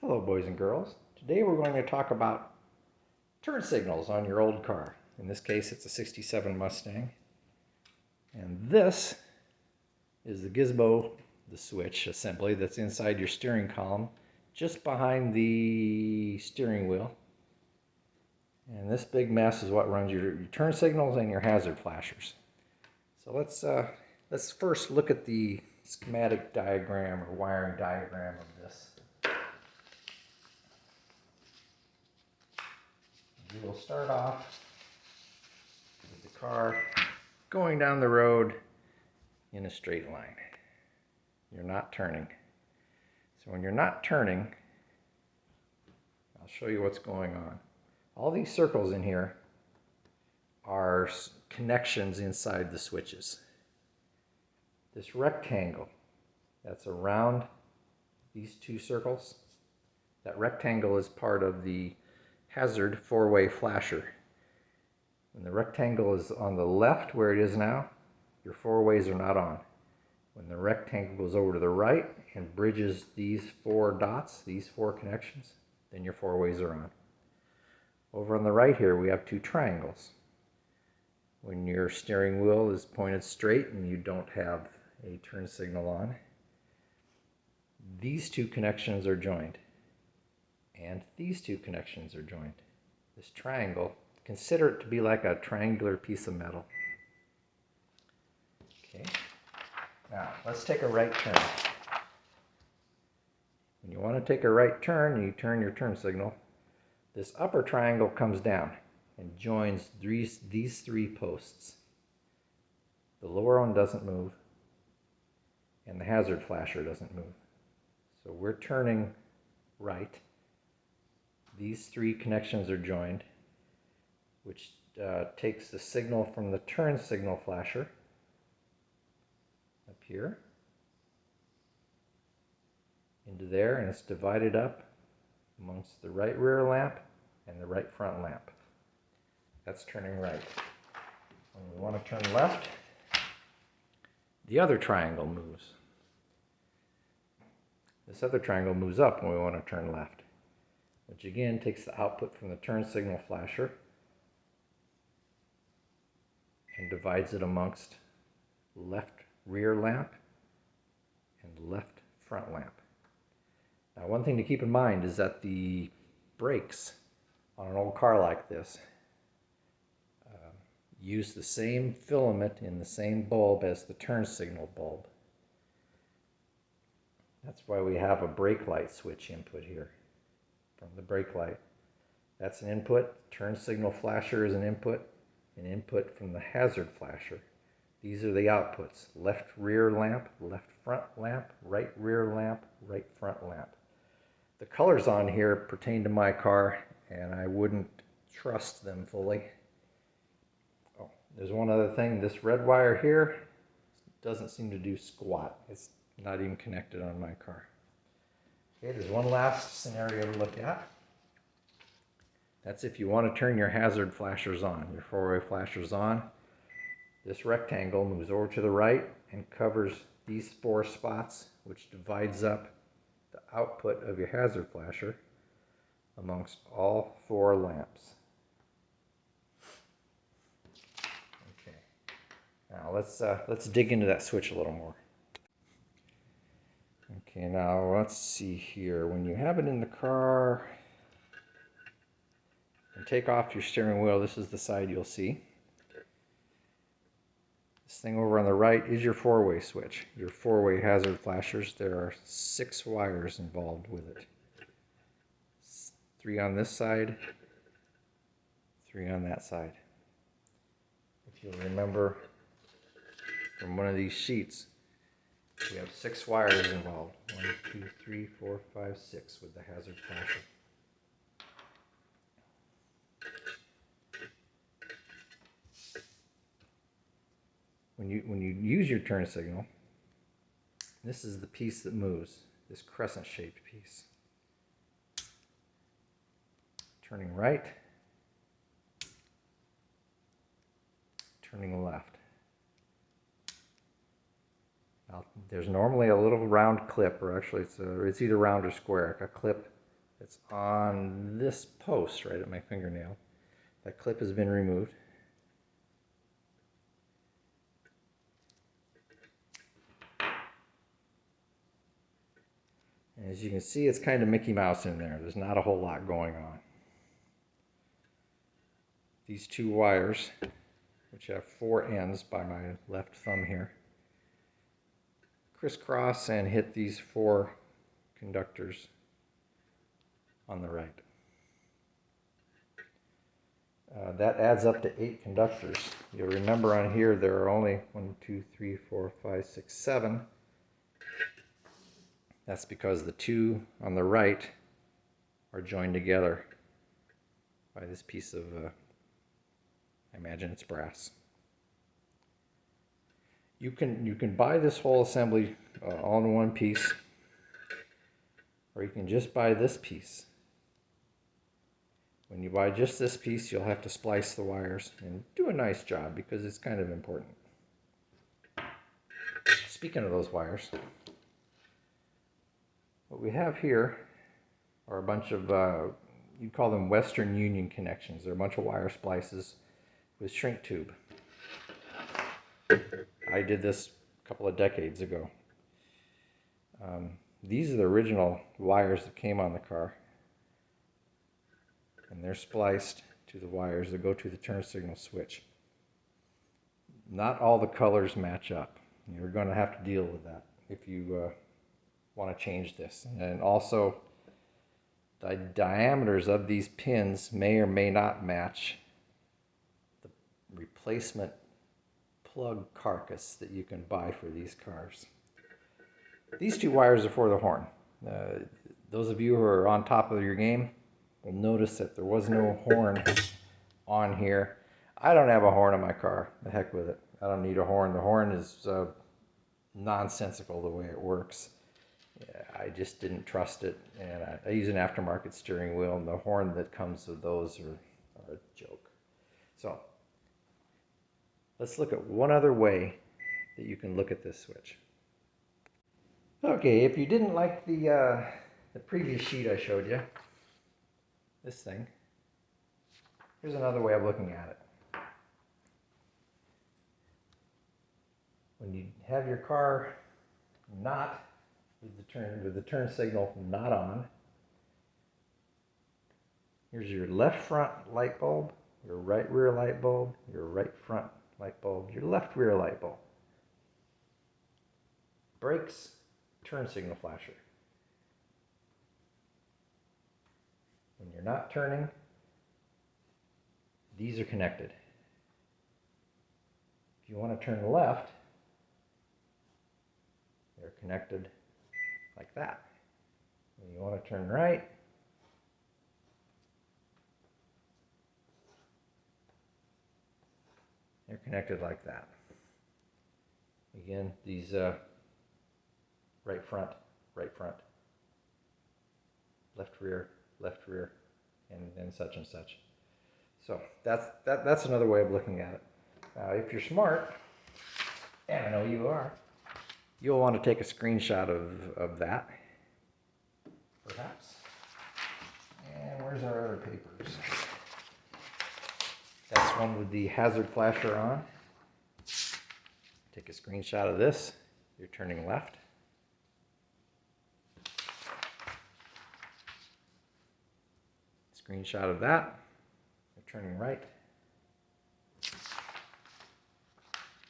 Hello boys and girls. Today we're going to talk about turn signals on your old car. In this case it's a 67 Mustang. And this is the gizmo, the switch assembly that's inside your steering column just behind the steering wheel. And this big mess is what runs your turn signals and your hazard flashers. So let's first look at the schematic diagram or wiring diagram of this. We will start off with the car going down the road in a straight line. You're not turning. So when you're not turning, I'll show you what's going on. All these circles in here are connections inside the switches. This rectangle that's around these two circles, that rectangle is part of the hazard four-way flasher. When the rectangle is on the left where it is now, your four ways are not on. When the rectangle goes over to the right and bridges these four dots, these four connections, then your four ways are on. Over on the right here we have two triangles. When your steering wheel is pointed straight and you don't have a turn signal on, these two connections are joined. And these two connections are joined. This triangle, consider it to be like a triangular piece of metal. Okay, now let's take a right turn. When you want to take a right turn, you turn your turn signal. This upper triangle comes down and joins these three posts. The lower one doesn't move, and the hazard flasher doesn't move. So we're turning right. These three connections are joined, which takes the signal from the turn signal flasher up here into there, and it's divided up amongst the right rear lamp and the right front lamp. That's turning right. When we want to turn left, the other triangle moves. This other triangle moves up when we want to turn left, which again takes the output from the turn signal flasher and divides it amongst left rear lamp and left front lamp. Now, one thing to keep in mind is that the brakes on an old car like this use the same filament in the same bulb as the turn signal bulb. That's why we have a brake light switch input here. From the brake light. That's an input. Turn signal flasher is an input from the hazard flasher. These are the outputs. Left rear lamp, left front lamp, right rear lamp, right front lamp. The colors on here pertain to my car, and I wouldn't trust them fully. Oh, there's one other thing. This red wire here doesn't seem to do squat. It's not even connected on my car. Okay, there's one last scenario to look at. That's if you want to turn your hazard flashers on, your four-way flashers on. This rectangle moves over to the right and covers these four spots, which divides up the output of your hazard flasher amongst all four lamps. Okay, now let's dig into that switch a little more. Okay, now let's see here. When you have it in the car and take off your steering wheel, this is the side you'll see. This thing over on the right is your four-way switch, your four-way hazard flashers. There are 6 wires involved with it. 3 on this side, 3 on that side. If you'll remember from one of these sheets, we have 6 wires involved. 1, 2, 3, 4, 5, 6 with the hazard flasher. When you use your turn signal, this is the piece that moves, this crescent-shaped piece. Turning right, turning left. Now, there's normally a little round clip, or actually it's either round or square, a clip that's on this post right at my fingernail. That clip has been removed. And as you can see, it's kind of Mickey Mouse in there. There's not a whole lot going on. These two wires, which have 4 ends by my left thumb here, crisscross and hit these 4 conductors on the right. That adds up to 8 conductors. You'll remember on here there are only 1, 2, 3, 4, 5, 6, 7. That's because the 2 on the right are joined together by this piece of, I imagine it's brass. You can buy this whole assembly all in one piece, or you can just buy this piece. When you buy just this piece, you'll have to splice the wires and do a nice job because it's kind of important. Speaking of those wires, what we have here are a bunch of, you'd call them Western Union connections. They're a bunch of wire splices with shrink tube. I did this a couple of decades ago. These are the original wires that came on the car. And they're spliced to the wires that go to the turn signal switch. Not all the colors match up. You're going to have to deal with that if you want to change this. And also, the diameters of these pins may or may not match the replacement plug carcass that you can buy for these cars. These 2 wires are for the horn. Those of you who are on top of your game will notice that there was no horn on here. I don't have a horn on my car. The heck with it. I don't need a horn. The horn is nonsensical the way it works. I just didn't trust it, and I use an aftermarket steering wheel, and the horn that comes with those are a joke. So let's look at one other way that you can look at this switch. Okay, if you didn't like the previous sheet I showed you, this thing, here's another way of looking at it. When you have your car not with the turn signal not on, here's your left front light bulb, your right rear light bulb, your right front light bulb, your left rear light bulb. Brakes, turn signal flasher. When you're not turning, these are connected. If you want to turn left, they're connected like that. When you want to turn right, they're connected like that. Again, these right front, left rear, and such and such. So that's another way of looking at it. If you're smart, and I know you are, you'll want to take a screenshot of that, perhaps. And where's our other papers? That's one with the hazard flasher on. Take a screenshot of this. You're turning left. Screenshot of that. You're turning right.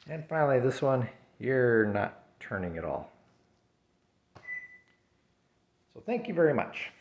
And finally, this one, you're not turning at all. So thank you very much.